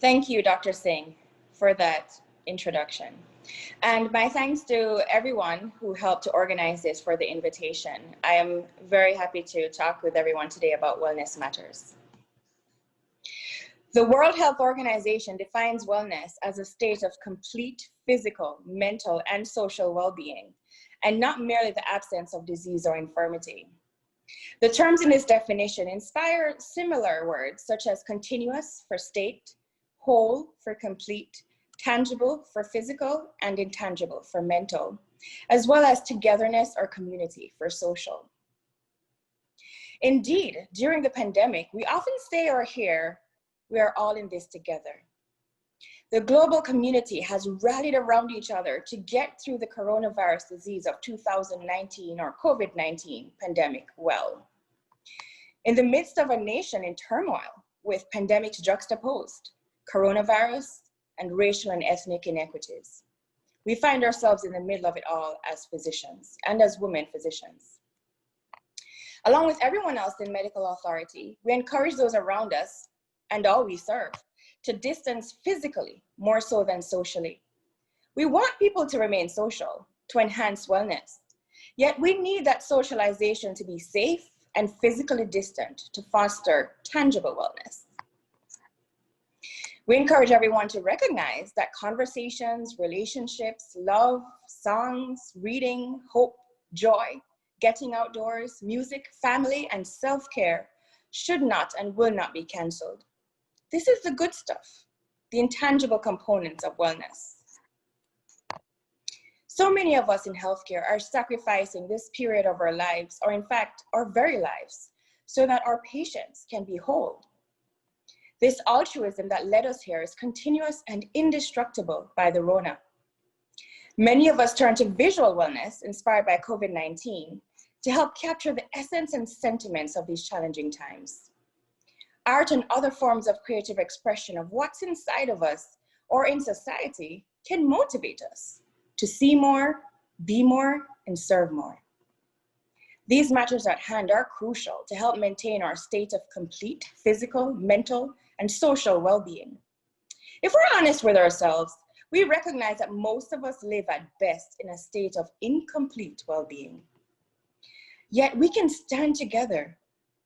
Thank you, Dr. Singh, for that introduction. And my thanks to everyone who helped to organize this for the invitation. I am very happy to talk with everyone today about wellness matters. The World Health Organization defines wellness as a state of complete physical, mental, and social well-being, and not merely the absence of disease or infirmity. The terms in this definition inspire similar words such as continuous for state, whole for complete, tangible for physical, and intangible for mental, as well as togetherness or community for social. Indeed, during the pandemic, we often say or hear, we are all in this together. The global community has rallied around each other to get through the coronavirus disease of 2019 or COVID-19 pandemic well. In the midst of a nation in turmoil with pandemics juxtaposed, coronavirus, and racial and ethnic inequities, we find ourselves in the middle of it all as physicians and as women physicians. Along with everyone else in medical authority, we encourage those around us and all we serve to distance physically more so than socially. We want people to remain social, to enhance wellness, yet we need that socialization to be safe and physically distant to foster tangible wellness. We encourage everyone to recognize that conversations, relationships, love, songs, reading, hope, joy, getting outdoors, music, family, and self-care should not and will not be canceled. This is the good stuff, the intangible components of wellness. So many of us in healthcare are sacrificing this period of our lives, or in fact, our very lives, so that our patients can be whole. This altruism that led us here is continuous and indestructible by the Rona. Many of us turn to visual wellness inspired by COVID-19 to help capture the essence and sentiments of these challenging times. Art and other forms of creative expression of what's inside of us or in society can motivate us to see more, be more, and serve more. These matters at hand are crucial to help maintain our state of complete physical, mental, and social well-being. If we're honest with ourselves, we recognize that most of us live at best in a state of incomplete well-being. Yet we can stand together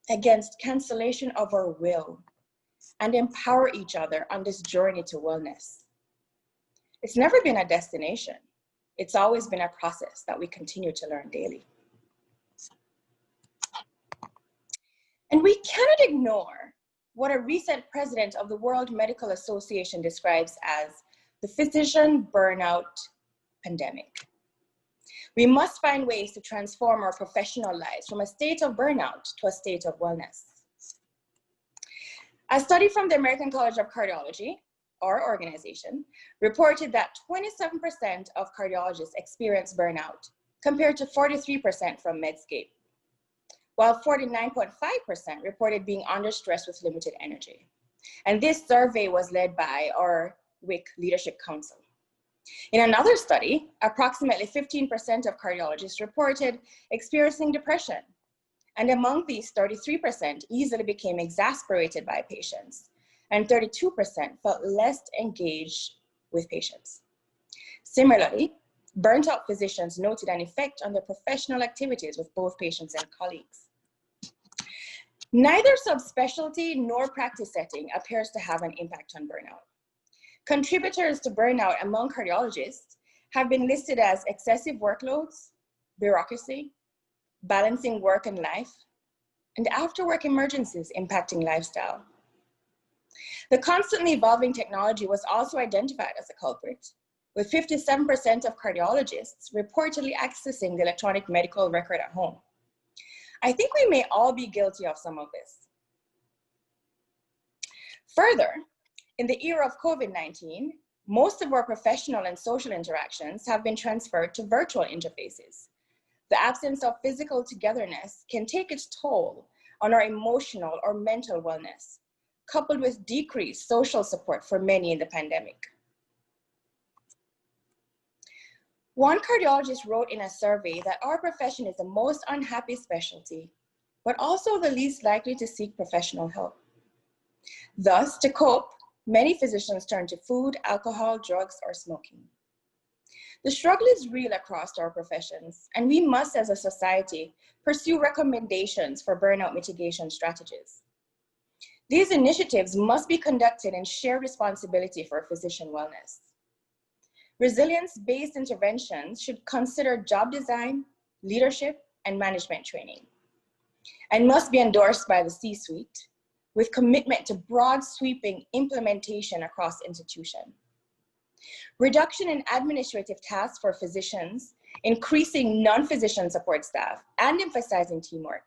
against cancellation of our will and empower each other on this journey to wellness. It's never been a destination. It's always been a process that we continue to learn daily. And we cannot ignore what a recent president of the World Medical Association describes as the physician burnout pandemic. We must find ways to transform our professional lives from a state of burnout to a state of wellness. A study from the American College of Cardiology, our organization, reported that 27% of cardiologists experience burnout, compared to 43% from Medscape, while 49.5% reported being under stress with limited energy. And this survey was led by our WIC Leadership Council. In another study, approximately 15% of cardiologists reported experiencing depression. And among these, 33% easily became exasperated by patients, and 32% felt less engaged with patients. Similarly, burnt out physicians noted an effect on their professional activities with both patients and colleagues. Neither subspecialty nor practice setting appears to have an impact on burnout. Contributors to burnout among cardiologists have been listed as excessive workloads, bureaucracy, balancing work and life, and after-work emergencies impacting lifestyle. The constantly evolving technology was also identified as a culprit, with 57% of cardiologists reportedly accessing the electronic medical record at home. I think we may all be guilty of some of this. Further, in the era of COVID-19, most of our professional and social interactions have been transferred to virtual interfaces. The absence of physical togetherness can take its toll on our emotional or mental wellness, coupled with decreased social support for many in the pandemic. One cardiologist wrote in a survey that our profession is the most unhappy specialty, but also the least likely to seek professional help. Thus, to cope, many physicians turn to food, alcohol, drugs, or smoking. The struggle is real across our professions, and we must, as a society, pursue recommendations for burnout mitigation strategies. These initiatives must be conducted in shared responsibility for physician wellness. Resilience-based interventions should consider job design, leadership, and management training, and must be endorsed by the C-suite with commitment to broad sweeping implementation across institutions. Reduction in administrative tasks for physicians, increasing non-physician support staff, and emphasizing teamwork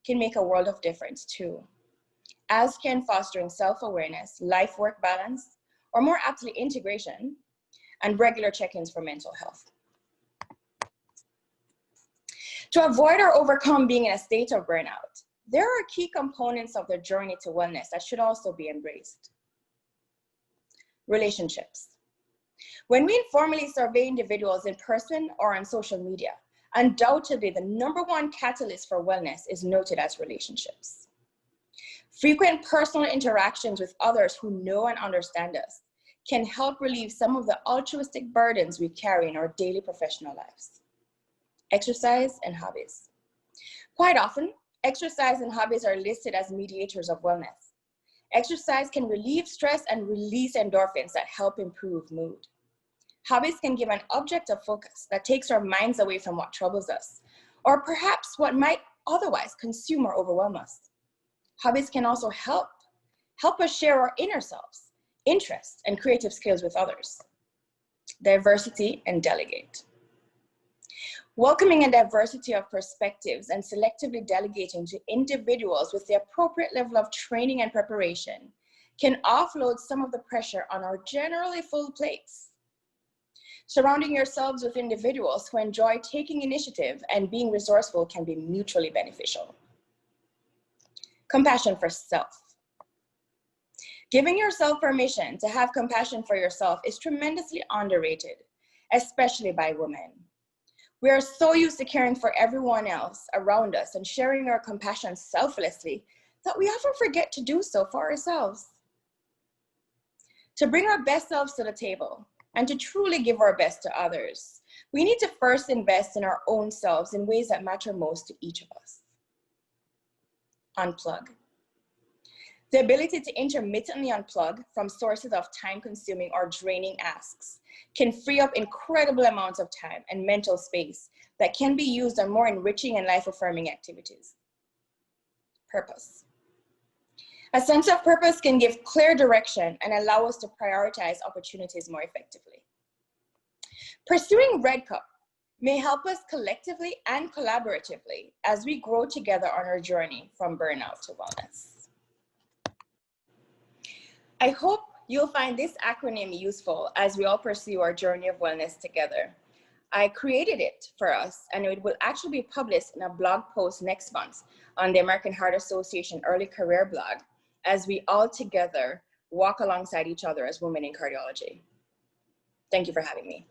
can make a world of difference too, as can fostering self-awareness, life-work balance, or more aptly integration, and regular check-ins for mental health. To avoid or overcome being in a state of burnout, there are key components of the journey to wellness that should also be embraced. Relationships. When we informally survey individuals in person or on social media, undoubtedly the #1 catalyst for wellness is noted as relationships. Frequent personal interactions with others who know and understand us can help relieve some of the altruistic burdens we carry in our daily professional lives. Exercise and hobbies. Quite often, exercise and hobbies are listed as mediators of wellness. Exercise can relieve stress and release endorphins that help improve mood. Hobbies can give an objective focus that takes our minds away from what troubles us, or perhaps what might otherwise consume or overwhelm us. Hobbies can also help us share our inner selves, interests, and creative skills with others. Diversity and delegate. Welcoming a diversity of perspectives and selectively delegating to individuals with the appropriate level of training and preparation can offload some of the pressure on our generally full plates. Surrounding yourselves with individuals who enjoy taking initiative and being resourceful can be mutually beneficial. Compassion for self. Giving yourself permission to have compassion for yourself is tremendously underrated, especially by women. We are so used to caring for everyone else around us and sharing our compassion selflessly that we often forget to do so for ourselves. To bring our best selves to the table and to truly give our best to others, we need to first invest in our own selves in ways that matter most to each of us. Unplug. The ability to intermittently unplug from sources of time-consuming or draining asks can free up incredible amounts of time and mental space that can be used on more enriching and life-affirming activities. Purpose. A sense of purpose can give clear direction and allow us to prioritize opportunities more effectively. Pursuing Red Cup may help us collectively and collaboratively as we grow together on our journey from burnout to wellness. I hope you'll find this acronym useful as we all pursue our journey of wellness together. I created it for us, and it will actually be published in a blog post next month on the American Heart Association Early Career blog, as we all together walk alongside each other as women in cardiology. Thank you for having me.